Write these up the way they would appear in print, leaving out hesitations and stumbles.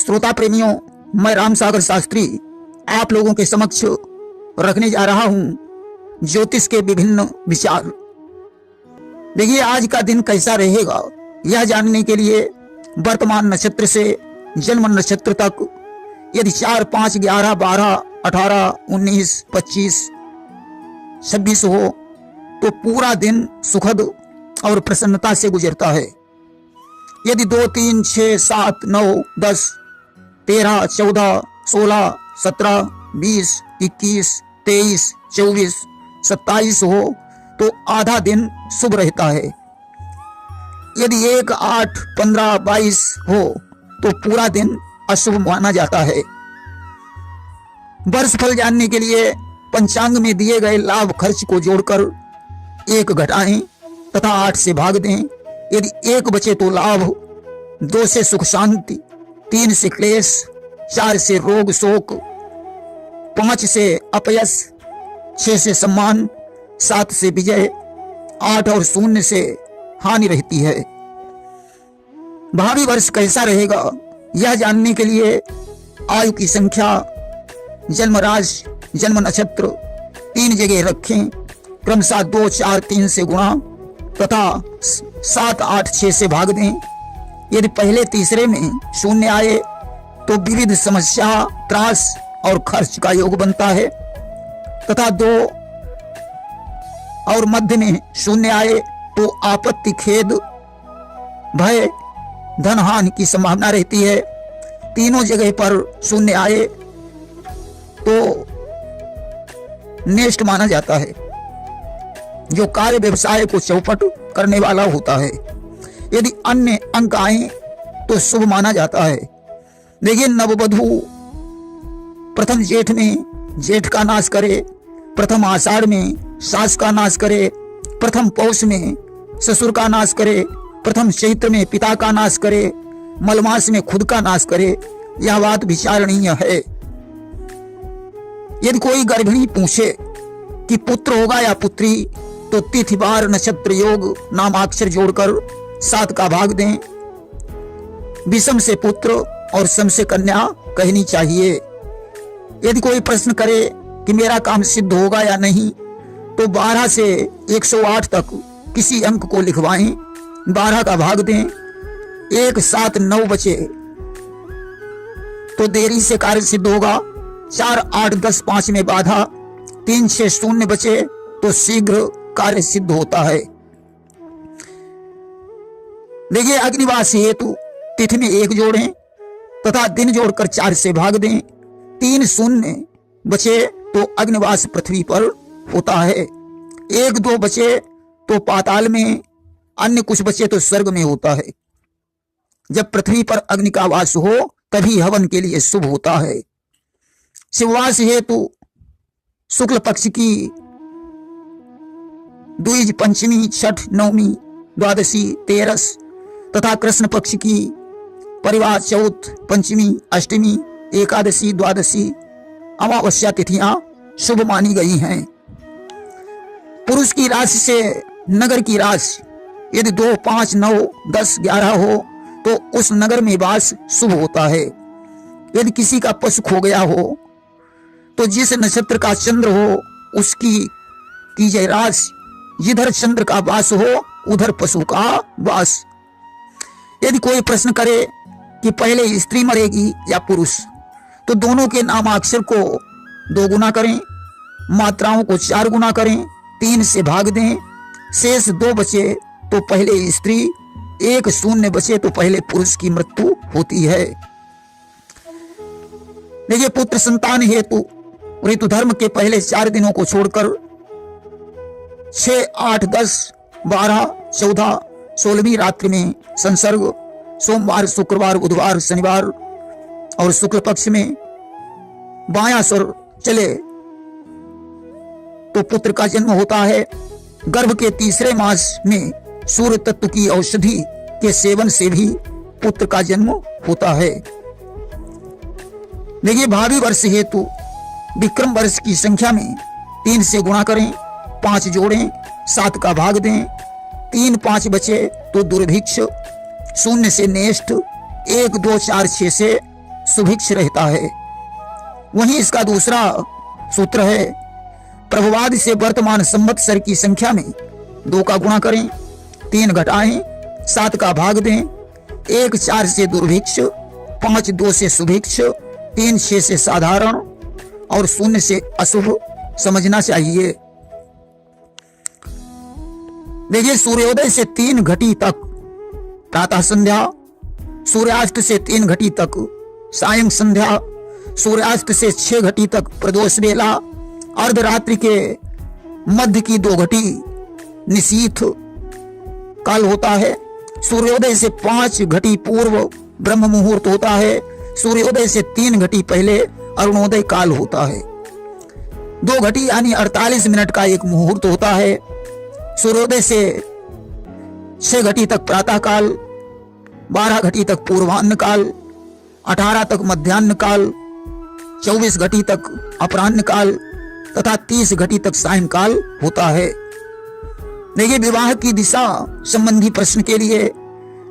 श्रोता प्रेमियों, मैं राम सागर शास्त्री आप लोगों के समक्ष रखने जा रहा हूं ज्योतिष के विभिन्न विचार। देखिए, आज का दिन कैसा रहेगा यह जानने के लिए वर्तमान नक्षत्र से जन्म नक्षत्र तक यदि 4, 5, 11, 12, 18, 19, 25, 26 हो तो पूरा दिन सुखद और प्रसन्नता से गुजरता है। यदि 2, 3, 6, 7, 9, 10, 13, 14, 16, 17, 20, 21, 23, 24, 27 हो तो आधा दिन शुभ रहता है। यदि 1, 8, 15, 22 हो तो पूरा दिन अशुभ माना जाता है। वर्ष फल जानने के लिए पंचांग में दिए गए लाभ खर्च को जोड़कर 1 घटाएं तथा 8 से भाग दें। यदि 1 बचे तो लाभ, 2 से सुख शांति, 3 से क्लेश, 4 से रोग शोक, 5 से अपयश, 6 से सम्मान, 7 से विजय, 8 और 0 से हानि रहती है। भावी वर्ष कैसा रहेगा यह जानने के लिए आयु की संख्या, जन्म राशि, जन्म नक्षत्र 3 जगह रखें, क्रमशः 2, 4, 3 से गुणा तथा 7, 8, 6 से भाग दें। यदि पहले तीसरे में 0 आए तो विविध समस्या, त्रास और खर्च का योग बनता है तथा 2 और मध्य में 0 आए तो आपत्ति, खेद, भय, धन हानि की संभावना रहती है। तीनों जगह पर 0 आए तो नेष्ट माना जाता है, जो कार्य व्यवसाय को चौपट करने वाला होता है। यदि अन्य अंक आए तो शुभ माना जाता है। देखिए, नववधू प्रथम जेठ में जेठ का नाश करे, प्रथम आषाढ़ में सास का नाश करे, प्रथम पौष में ससुर का नाश करे, प्रथम चैत्र में पिता का नाश करे, मलमास में खुद का नाश करे। यह बात विचारणीय है। यदि कोई गर्भिणी पूछे कि पुत्र होगा या पुत्री तो तिथि, वार, नक्षत्र, योग, नामाक्षर जोड़कर 7 का भाग दें। विषम से पुत्र और सम से कन्या कहनी चाहिए। यदि कोई प्रश्न करे कि मेरा काम सिद्ध होगा या नहीं तो 12 से 108 तक किसी अंक को लिखवाएं, 12 का भाग दें। 1, 7, 9 बचे तो देरी से कार्य सिद्ध होगा। 4, 8, 10, 5 में बाधा, 3, 6, 0 बचे तो शीघ्र कार्य सिद्ध होता है। देखिए, अग्निवास हेतु तिथि में 1 जोड़ें तथा दिन जोड़कर 4 से भाग दें। 3, 0 बचे तो अग्निवास पृथ्वी पर होता है। 1, 2 बचे तो पाताल में, अन्य कुछ बचे तो स्वर्ग में होता है। जब पृथ्वी पर अग्नि का वास हो तभी हवन के लिए शुभ होता है। शिववास हेतु शुक्ल पक्ष की द्विज, पंचमी, छठ, नवमी, द्वादशी, तेरस तथा कृष्ण पक्ष की परिवार, चौथ, पंचमी, अष्टमी, एकादशी, द्वादशी, अमावस्या तिथियां शुभ मानी गई हैं। पुरुष की राशि से नगर की राशि यदि 2, 5, 9, 10, 11 हो तो उस नगर में वास शुभ होता है। यदि किसी का पशु खो गया हो तो जिस नक्षत्र का चंद्र हो उसकी कीजिए राशि, जिधर चंद्र का वास हो उधर पशु का वास। यदि कोई प्रश्न करे कि पहले स्त्री मरेगी या पुरुष तो दोनों के नामाक्षर को 2 गुना करें, मात्राओं को 4 गुना करें, 3 से भाग दें। शेष 2 बचे तो पहले स्त्री, 1, 0 बचे तो पहले पुरुष की मृत्यु होती है। देखिए, पुत्र संतान हेतु ऋतु धर्म के पहले 4 दिनों को छोड़कर 6, 8, 10, 12, 14, 16वीं रात्रि में संसर्ग, सोमवार, शुक्रवार, बुधवार, शनिवार और शुक्ल पक्ष में बायां स्वर चले तो पुत्र का जन्म होता है। गर्भ के तीसरे मास में सूर्य तत्व की औषधि के सेवन से भी पुत्र का जन्म होता है। देखिए, भावी वर्ष हेतु विक्रम वर्ष की संख्या में 3 से गुणा करें, 5 जोड़ें, 7 का भाग दें। 3, 5 बचे तो दुर्भिक्ष, 0 से नेष्ट, 1, 2, 4, 6 से सुभिक्ष रहता है। वहीं इसका दूसरा सूत्र है, प्रभवादि से वर्तमान संवत्सर की संख्या में 2 का गुणा करें, 3 घटाएं, 7 का भाग दें, 1 4 से दुर्भिक्ष, 5 2 से सुभिक्ष, 3 6 से साधारण और 0 से अशुभ समझना चाहिए। देखिए, सूर्योदय से 3 घटी तक प्रातः संध्या, सूर्यास्त से 3 घटी तक सायं संध्या, सूर्यास्त से 6 घटी तक प्रदोष बेला, अर्धरात्रि के मध्य की 2 घटी निशीथ काल होता है, सूर्योदय से 5 घटी पूर्व ब्रह्म मुहूर्त होता है, सूर्योदय से 3 घटी पहले अरुणोदय काल होता है, 2 घटी यानी 48 मिनट का एक मुहूर्त होता है, सूर्योदय से 6 घटी तक प्रातः काल, 12 घटी तक पूर्वाह्न काल, 18 तक मध्याह्न काल, 24 घटी तक अपराह्न काल तथा 30 घटी तक सायंकाल होता है। देखिए, विवाह की दिशा संबंधी प्रश्न के लिए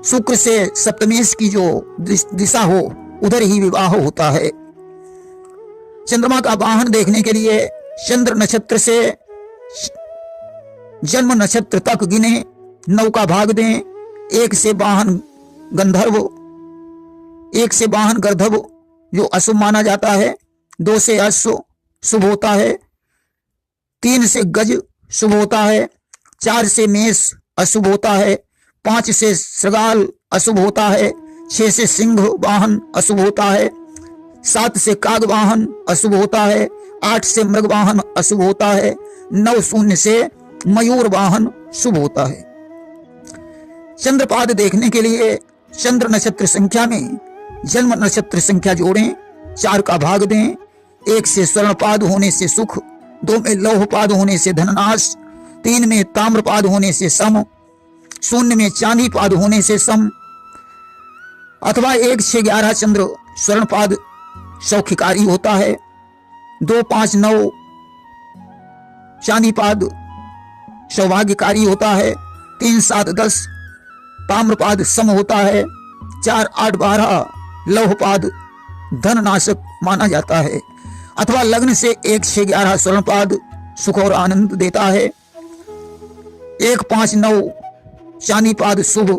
शुक्र से सप्तमेश की जो दिशा हो उधर ही विवाह होता है। चंद्रमा का वाहन देखने के लिए चंद्र नक्षत्र से जन्म नक्षत्र तक गिने, 9 का भाग दें, 1 से वाहन गंधर्व, 1 से वाहन गर्धव जो अशुभ माना जाता है, 2 से अश्व शुभ होता है, 3 से गज शुभ होता है, 4 से मेष अशुभ होता है, 5 से श्रृगाल अशुभ होता है, 6 से सिंह वाहन अशुभ होता है, 7 से काग वाहन अशुभ होता है, 8 से मृग वाहन अशुभ होता है, 9 शून्य से मयूर वाहन शुभ होता है। चंद्रपाद देखने के लिए चंद्र नक्षत्र संख्या में जन्म नक्षत्र संख्या जोड़ें, 4 का भाग दें, 1 से स्वर्णपाद होने से सुख, 2 में लौहपाद होने से धननाश, 3 में ताम्रपाद होने से सम, 0 में चांदी पाद होने से सम, अथवा 1 से 11 चंद्र स्वर्णपाद सौख्यकारी होता है, 2 5 9 चांदी पाद सौभाग्यकारी होता है, 3 7 10 ताम्रपाद सम होता है, 4 8 12 लौहपाद धननाशक माना जाता है, अथवा लग्न से 1 से 11 स्वर्णपाद सुख और आनंद देता है, 1 5 9 चांदीपाद शुभ,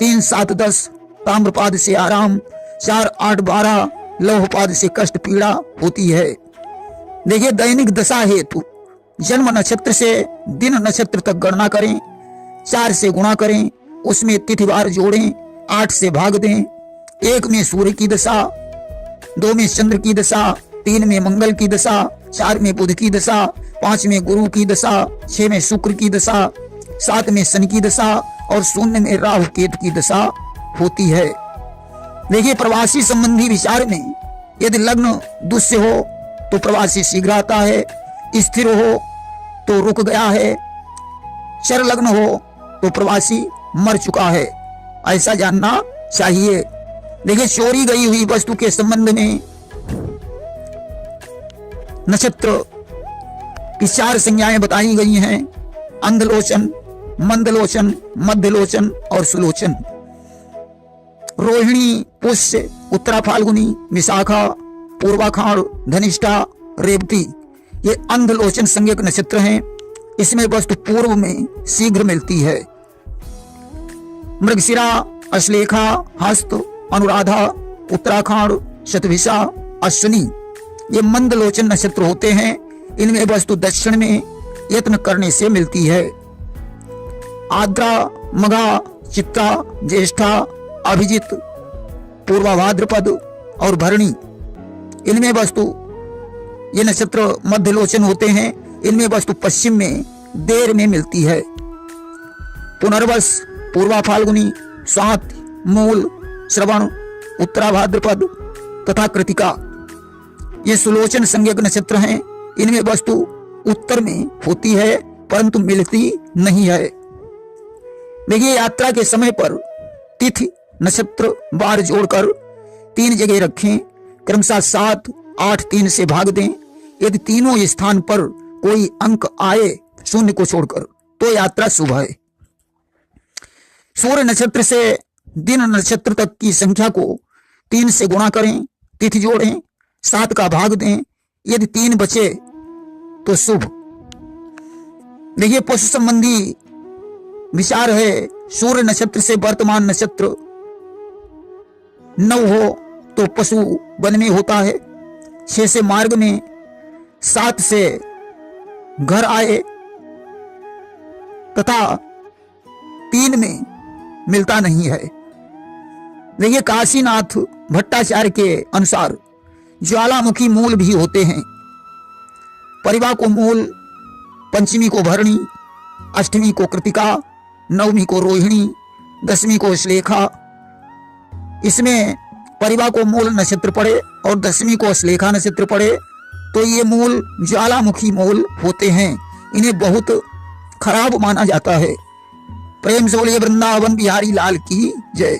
3 7 10 ताम्रपाद से आराम, 4 8 12 लौहपाद से कष्ट पीड़ा होती है। देखिए, दैनिक दशा हेतु जन्म नक्षत्र से दिन नक्षत्र तक गणना करें, 4 से गुणा करें, उसमें तिथिवार जोड़ें, 8 से भाग दें, 1 में सूर्य की दशा, 2 में चंद्र की दशा, 3 में मंगल की दशा, 4 में बुध की दशा, 5 में गुरु की दशा, 6 में शुक्र की दशा, 7 में शनि की दशा और 0 में राहु केतु की दशा होती है। देखिए, प्रवासी संबंधी विचार में यदि लग्न दुष्य हो तो प्रवासी शीघ्र आता है, स्थिर हो तो रुक गया है, चर लग्न हो तो प्रवासी मर चुका है, ऐसा जानना चाहिए। देखिए, चोरी गई हुई वस्तु के संबंध में नक्षत्र की 4 संज्ञाएं बताई गई हैं, अंधलोचन, मंदलोचन, मध्यलोचन और सुलोचन। रोहिणी, पुष्य, उत्तरा फाल्गुनी, विशाखा, पूर्वाखाड़, धनिष्ठा, रेवती ये अंधलोचन संज्ञक नक्षत्र हैं। इसमें वस्तु पूर्व में शीघ्र मिलती है। मृगशिरा, अश्लेखा, हस्त, अनुराधा, उत्तराखंड, शतभिषा, अश्विनी ये मंदलोचन नक्षत्र होते हैं। इनमें वस्तु दक्षिण में यत्न करने से मिलती है। आद्रा, मघा, चित्ता, ज्येष्ठा, अभिजित, पूर्वा भाद्रपद और भरणी इनमें वस्तु ये नक्षत्र मध्यलोचन होते हैं। इनमें वस्तु पश्चिम में देर में मिलती है। पुनर्वस, पूर्वा फाल्गुनी, स्वाति, मूल, श्रवण, उत्तरा भाद्रपद तथा कृतिका ये सुलोचन संज्ञक नक्षत्र हैं। इनमें वस्तु उत्तर में होती है परंतु मिलती नहीं है। देखिए, यात्रा के समय पर तिथि, नक्षत्र, वार जोड़कर 3 जगह रखें, क्रमशः 7 8 3 से भाग दें। यदि तीनों स्थान पर कोई अंक आए 0 को छोड़कर तो यात्रा शुभ है। सूर्य नक्षत्र से दिन नक्षत्र तक की संख्या को 3 से गुणा करें, तिथि जोड़ें, 7 का भाग दें, यदि 3 बचे तो शुभ। देखिए पशु संबंधी विचार है, सूर्य नक्षत्र से वर्तमान नक्षत्र 9 हो तो पशु वन में होता है, 6 से मार्ग में, 7 से घर आए तथा 3 में मिलता नहीं है। देखिए काशीनाथ भट्टाचार्य के अनुसार ज्वालामुखी मूल भी होते हैं। परिवार को मूल, पंचमी को भरणी, अष्टमी को कृतिका, नवमी को रोहिणी, दशमी को श्लेखा। इसमें परिवार को मूल नक्षत्र पड़े और दशमी को श्लेखा नक्षत्र पड़े तो ये मूल ज्वालामुखी मूल होते हैं, इन्हें बहुत खराब माना जाता है। प्रेम से बोलिए वृंदावन बिहारी लाल की जय।